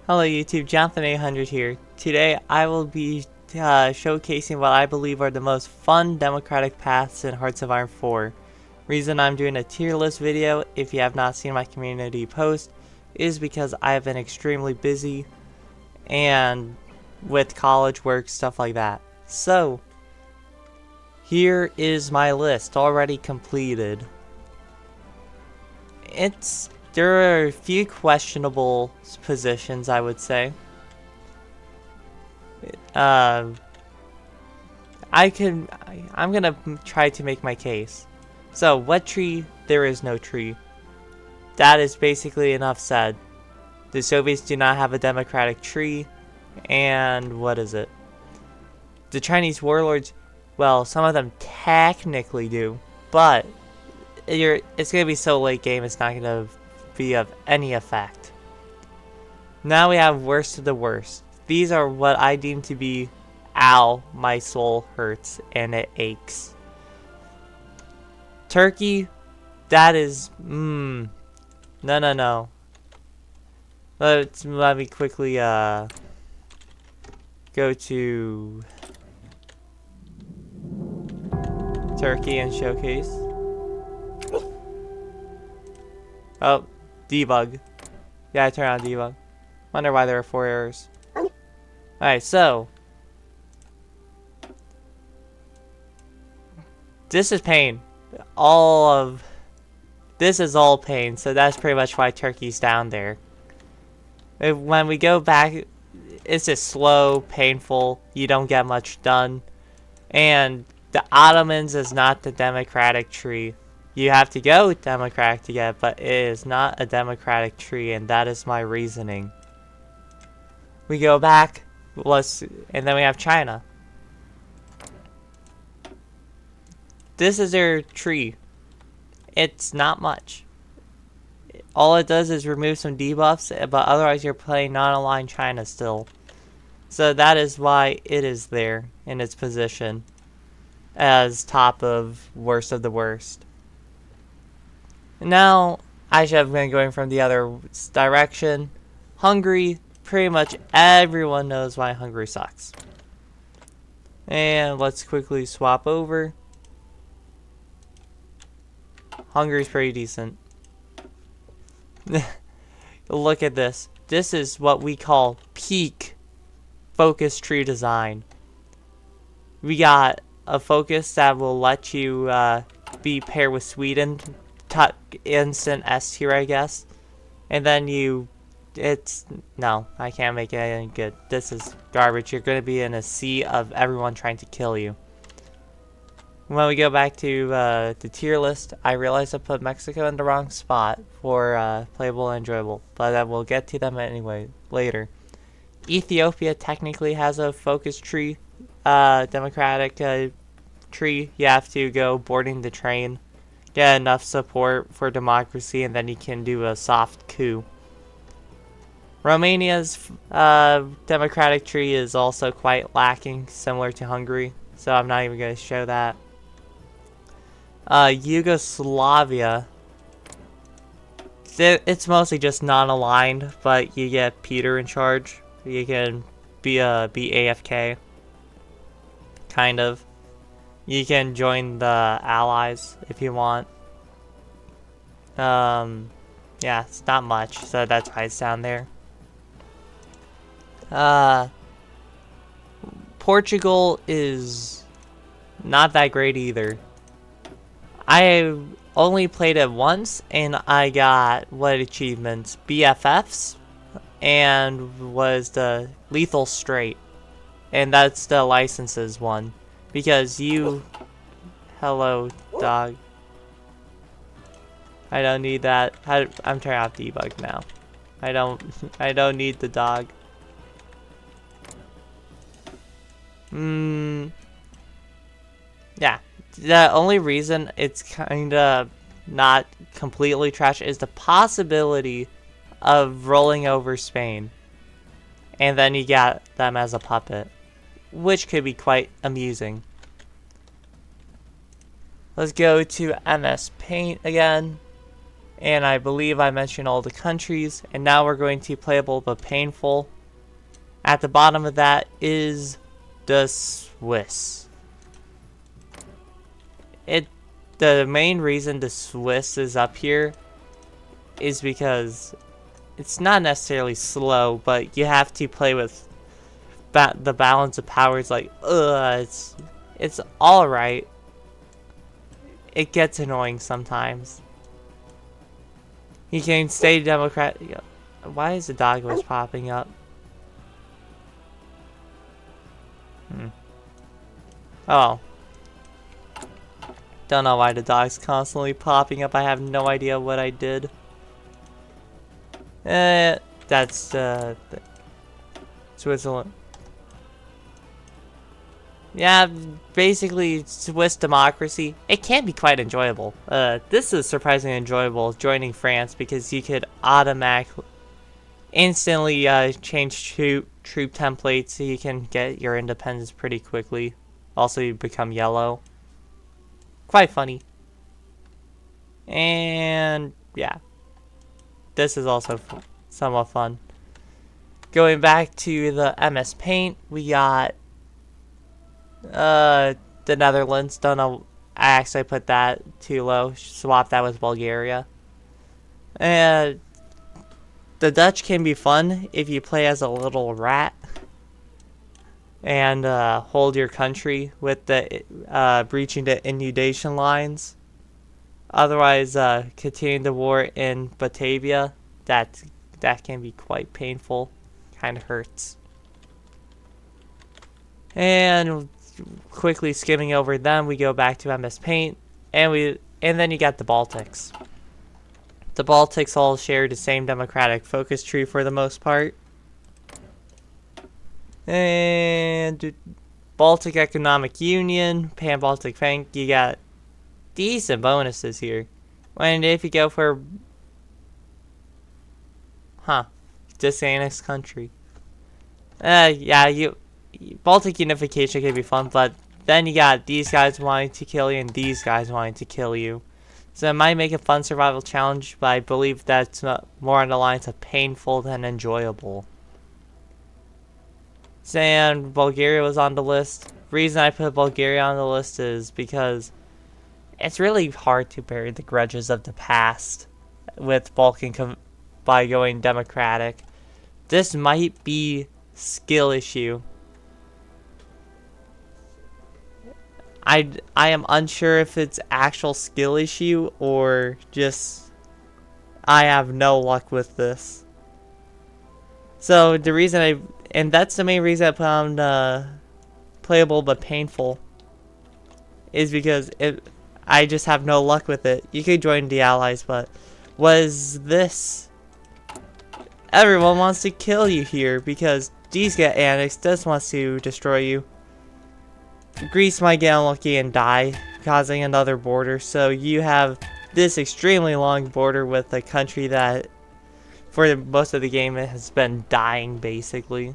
Hello YouTube, Jonathan800 here. Today I will be showcasing what I believe are the most fun democratic paths in Hearts of Iron 4. Reason I'm doing a tier list video, if you have not seen my community post, is because I have been extremely busy and with college work, stuff like that. So, here is my list already completed. There are a few questionable positions, I would say. I'm gonna try to make my case. So, what tree? There is no tree. That is basically enough said. The Soviets do not have a democratic tree, and what is it? The Chinese warlords, well, some of them technically do, but it's gonna be so late game, it's not gonna be of any effect. Now we have worst of the worst. These are what I deem to be, ow, my soul hurts and it aches. Turkey, that is, no. Let me quickly, go to Turkey and showcase. Oh, debug. Yeah, I turned on debug. Wonder why there are 4 errors. Alright, so this is pain. This is all pain, so that's pretty much why Turkey's down there. When we go back, it's just slow, painful, you don't get much done. And the Ottomans is not the democratic tree. You have to go democratic to get it, but it is not a democratic tree, and that is my reasoning. We go back, and then we have China. This is their tree. It's not much. All it does is remove some debuffs, but otherwise you're playing non-aligned China still. So that is why it is there in its position as top of worst of the worst. Now, I should have been going from the other direction. Hungary, pretty much everyone knows why Hungary sucks. And let's quickly swap over. Hungary's pretty decent. Look at this. This is what we call peak focus tree design. We got a focus that will let you be paired with Sweden, instant S tier, I guess. And then no, I can't make it any good. This is garbage. You're going to be in a sea of everyone trying to kill you. When we go back to the tier list, I realized I put Mexico in the wrong spot for playable and enjoyable, but I will get to them anyway later. Ethiopia technically has a focus tree, democratic tree. You have to go boarding the train, get enough support for democracy, and then you can do a soft coup. Romania's democratic tree is also quite lacking, similar to Hungary, so I'm not even going to show that. Yugoslavia, it's mostly just non-aligned, but you get Peter in charge. You can be AFK, kind of. You can join the Allies if you want. Yeah, it's not much, so that's why it's down there. Portugal is not that great either. I only played it once, and I got, what achievements? BFFs, and was the Lethal Straight. And that's the licenses one. Because hello, dog. I don't need that. I'm turning off debug now. I don't need the dog. Yeah. The only reason it's kinda not completely trash is the possibility of rolling over Spain. And then you got them as a puppet, which could be quite amusing. Let's go to MS Paint again. And I believe I mentioned all the countries. And now we're going to playable but painful. At the bottom of that is the Swiss. The main reason the Swiss is up here is because it's not necessarily slow, but you have to play with the balance of powers. Like, it's all right. It gets annoying sometimes. You can stay Democrat. Why is the dog always popping up? Oh. Don't know why the dog's constantly popping up. I have no idea what I did. That's Switzerland. Yeah, basically Swiss democracy. It can be quite enjoyable. This is surprisingly enjoyable, joining France, because you could automatically, instantly change troop templates, so you can get your independence pretty quickly. Also, you become yellow. Quite funny. And yeah, this is also somewhat fun. Going back to the MS Paint, we got the Netherlands. Don't know, I actually put that too low. Swap that with Bulgaria. And the Dutch can be fun if you play as a little rat and hold your country with the breaching the inundation lines. Otherwise, continuing the war in Batavia, that can be quite painful. Kind of hurts. And quickly skimming over them, we go back to MS Paint, and then you got the Baltics. The Baltics all share the same democratic focus tree for the most part. And Baltic Economic Union, Pan-Baltic Bank, you got decent bonuses here. And if you go for disannexed country. Yeah, Baltic unification can be fun, but then you got these guys wanting to kill you and these guys wanting to kill you. So it might make a fun survival challenge, but I believe that's more on the lines of painful than enjoyable. And Bulgaria was on the list. Reason I put Bulgaria on the list is because it's really hard to bury the grudges of the past with Balkan by going democratic. This might be skill issue. I am unsure if it's actual skill issue or just I have no luck with this. So the reason and that's the main reason I put on playable but painful, is because I just have no luck with it. You could join the allies, but was this? Everyone wants to kill you here because these get annexed. This wants to destroy you. Greece might get unlucky and die, causing another border. So you have this extremely long border with a country that, for most of the game, it has been dying basically.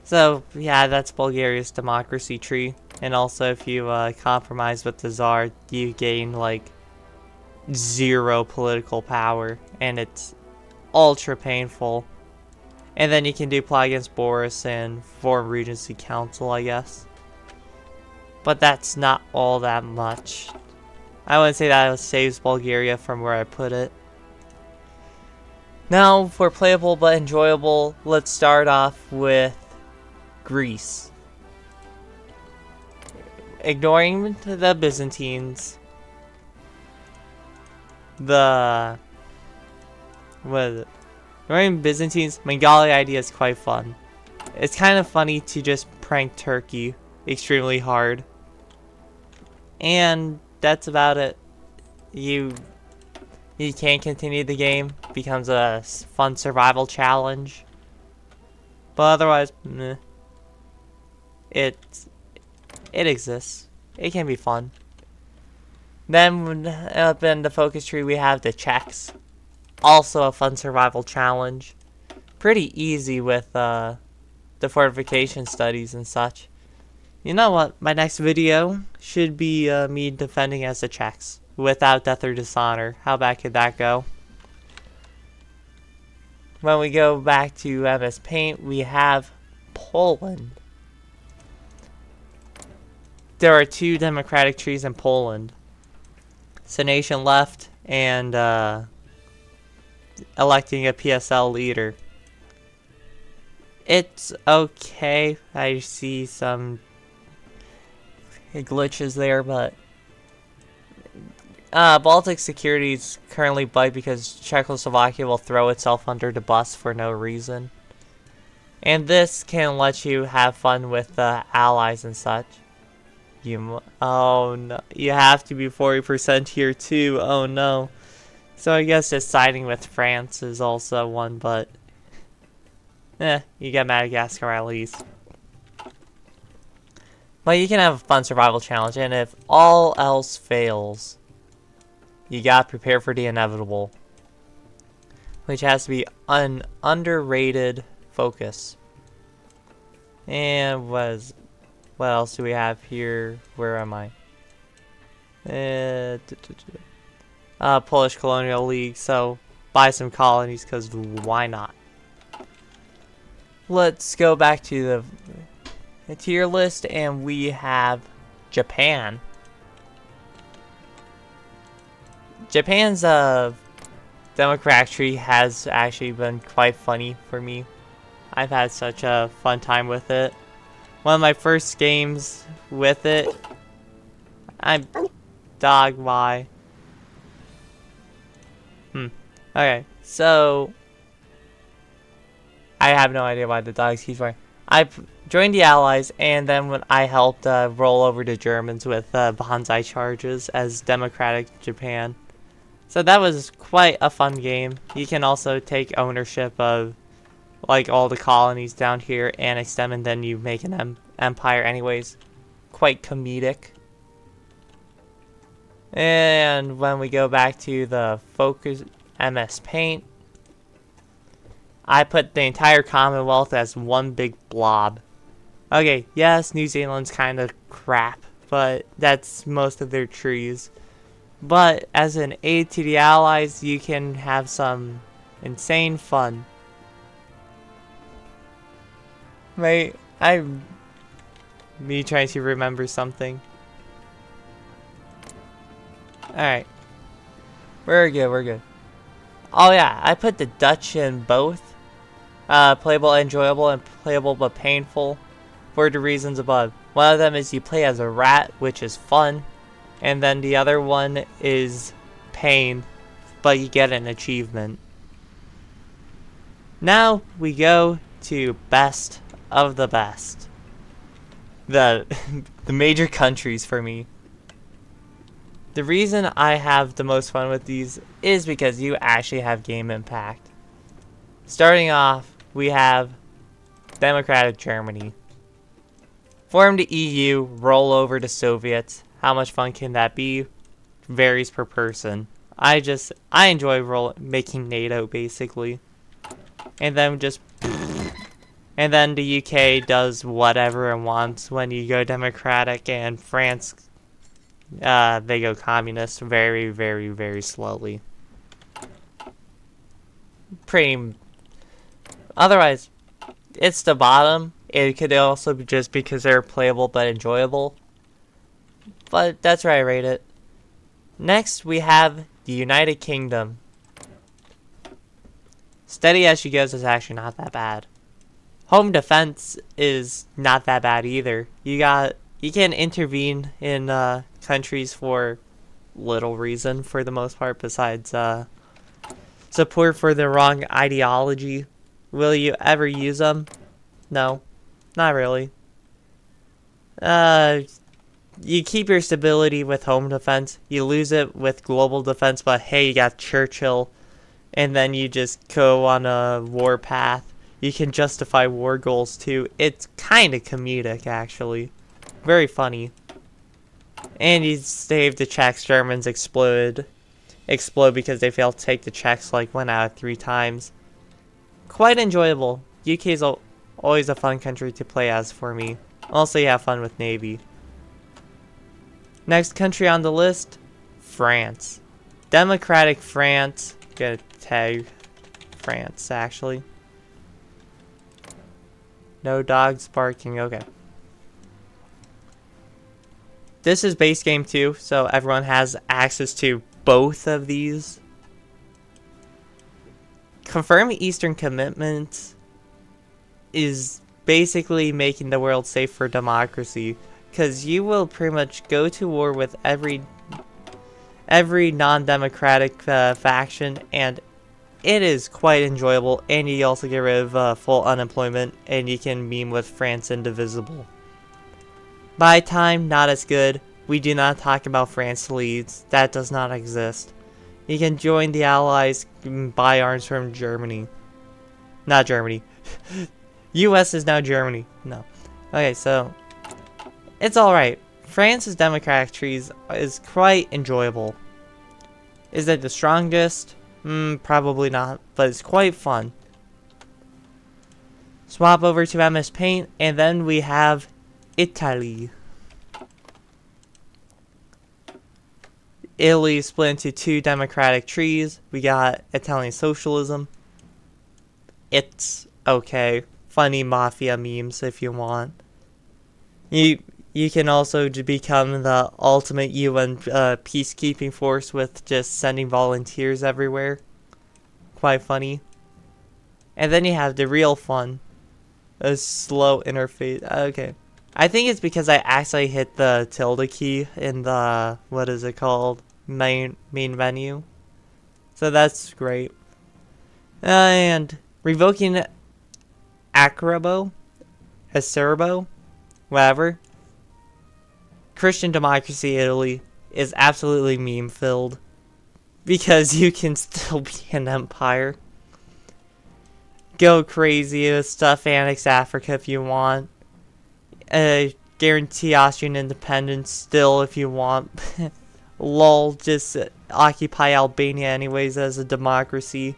So yeah, that's Bulgaria's democracy tree. And also, if you compromise with the Tsar, you gain like 0 political power, and it's ultra painful. And then you can do plot against Boris and form Regency Council, I guess. But that's not all that much. I wouldn't say that saves Bulgaria from where I put it. Now, for playable but enjoyable, let's start off with Greece. Ignoring the Byzantines, ignoring Byzantines, Bengali idea is quite fun. It's kind of funny to just prank Turkey extremely hard. And that's about it. You can't continue the game. Becomes a fun survival challenge. But otherwise, meh. It exists. It can be fun. Then up in the focus tree we have the Czechs. Also a fun survival challenge. Pretty easy with the fortification studies and such. You know what? My next video should be me defending as the Czechs. without death or dishonor. How bad could that go? When we go back to MS Paint, we have Poland. There are 2 democratic trees in Poland. It's a nation left and electing a PSL leader. It's okay. I see some glitches there, but Baltic security is currently bugged because Czechoslovakia will throw itself under the bus for no reason. And this can let you have fun with the allies and such. Oh no, you have to be 40% here too. Oh no. So I guess just siding with France is also one, but you get Madagascar at least. But you can have a fun survival challenge, and if all else fails, you gotta prepare for the inevitable, which has to be an underrated focus. And what else do we have here? Where am I? Polish Colonial League, so buy some colonies, because why not? Let's go back to the tier list, and we have Japan. Japan's democratic tree has actually been quite funny for me. I've had such a fun time with it. One of my first games with it. Why? Okay, so I have no idea why the dogs keep running. I joined the Allies, and then when I helped roll over the Germans with bonsai charges as democratic Japan. So that was quite a fun game. You can also take ownership of like all the colonies down here, annex them, and then you make an empire anyways. Quite comedic. And when we go back to the focus MS Paint, I put the entire Commonwealth as one big blob. Okay, yes, New Zealand's kind of crap, but that's most of their trees. But as an aid to the Allies, you can have some insane fun. Right? Me trying to remember something. Alright. We're good. Oh yeah, I put the Dutch in both. Playable and enjoyable, and playable but painful for the reasons above. One of them is you play as a rat, which is fun. And then the other one is pain, but you get an achievement. Now we go to best of the best. The major countries for me. The reason I have the most fun with these is because you actually have game impact. Starting off, we have Democratic Germany. Form the EU, roll over the Soviets. How much fun can that be? Varies per person. I enjoy making NATO basically. And then the UK does whatever it wants when you go democratic, and France they go communist very, very, very slowly. Otherwise, it's the bottom. It could also be just because they're playable but enjoyable. But that's where I rate it. Next, we have the United Kingdom. Steady as she goes is actually not that bad. Home defense is not that bad either. You can intervene in countries for little reason for the most part, besides support for the wrong ideology. Will you ever use them? No, not really. You keep your stability with home defense. You lose it with global defense, but hey, you got Churchill, and then you just go on a war path. You can justify war goals too. It's kind of comedic, actually. Very funny. And you save the Czechs. Germans explode because they failed to take the Czechs like 1 out of 3 times. Quite enjoyable. UK is always a fun country to play as for me. Also, you have fun with Navy. Next country on the list, France. Democratic France. Gonna tag France, actually. No dogs barking. Okay. This is base game too, so everyone has access to both of these. Confirm Eastern Commitment is basically making the world safe for democracy, because you will pretty much go to war with every non-democratic faction, and it is quite enjoyable, and you also get rid of full unemployment, and you can meme with France indivisible. By time, not as good. We do not talk about France leads. That does not exist. You can join the Allies, buy arms from Germany. Not Germany. US is now Germany. No. Okay, so it's alright. France's democratic trees is quite enjoyable. Is it the strongest? Probably not, but it's quite fun. Swap over to MS Paint, and then we have Italy. Italy is split into two democratic trees. We got Italian socialism. It's okay. Funny mafia memes if you want. You can also become the ultimate UN peacekeeping force with just sending volunteers everywhere. Quite funny. And then you have the real fun. A slow interface. Okay. I think it's because I actually hit the tilde key in the, what is it called? Main menu. So that's great. And revoking Acerbo, whatever. Christian democracy Italy is absolutely meme filled because you can still be an empire. Go crazy with stuff, annex Africa if you want. Guarantee Austrian independence still if you want. Lol, just occupy Albania anyways as a democracy.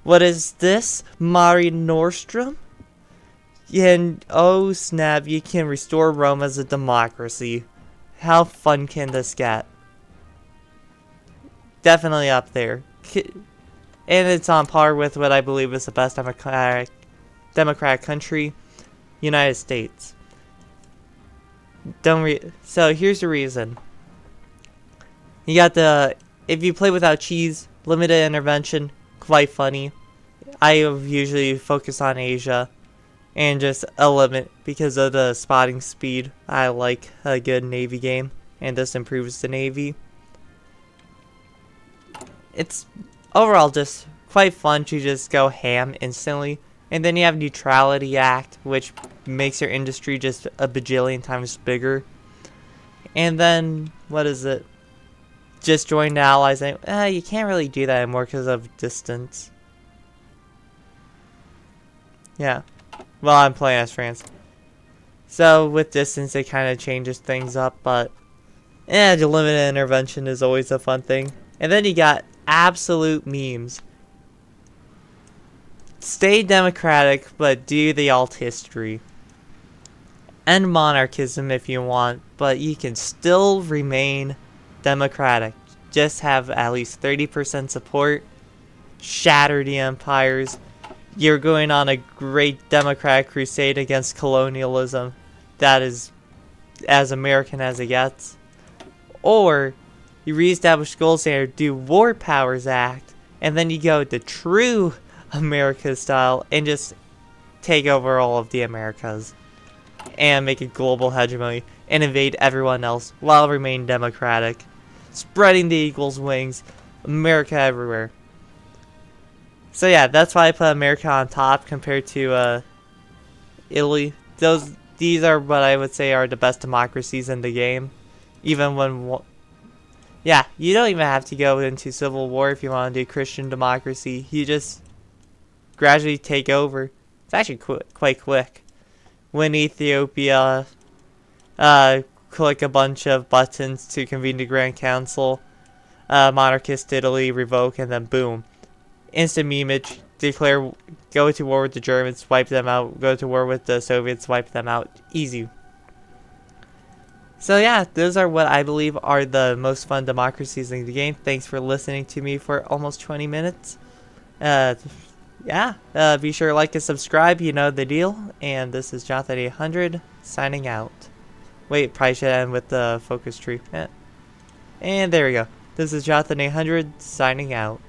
What is this? Mare Nostrum? And oh snap, you can restore Rome as a democracy. How fun can this get? Definitely up there. And it's on par with what I believe is the best democratic country, United States. So here's the reason. You got the, if you play without cheese, limited intervention, quite funny. I usually focus on Asia. And just a limit because of the spotting speed. I like a good Navy game, and this improves the Navy. It's overall just quite fun to just go ham instantly. And then you have Neutrality Act, which makes your industry just a bajillion times bigger. And then, what is it? Just join the allies. You can't really do that anymore because of distance. Yeah. Well, I'm playing as France. So, with distance, it kind of changes things up, but the limited intervention is always a fun thing. And then you got absolute memes. Stay democratic, but do the alt history. End monarchism if you want, but you can still remain democratic. Just have at least 30% support. Shatter the empires. You're going on a great democratic crusade against colonialism that is as American as it gets. Or you reestablish gold standard, do War Powers Act, and then you go the true America style and just take over all of the Americas and make a global hegemony and invade everyone else while remaining democratic. Spreading the eagle's wings, America everywhere. So yeah, that's why I put America on top compared to Italy. These are what I would say are the best democracies in the game. Even when, yeah, you don't even have to go into civil war if you want to do Christian democracy. You just gradually take over. It's actually quite quick. Win Ethiopia, click a bunch of buttons to convene the Grand Council, monarchist Italy, revoke, and then boom. Instant memeage, declare, go to war with the Germans, wipe them out, go to war with the Soviets, wipe them out. Easy. So yeah, those are what I believe are the most fun democracies in the game. Thanks for listening to me for almost 20 minutes. Uh, yeah, be sure to like and subscribe, you know the deal. And this is Jonathan 800 signing out. Wait, probably should end with the focus tree. And there we go. This is Jonathan 800 signing out.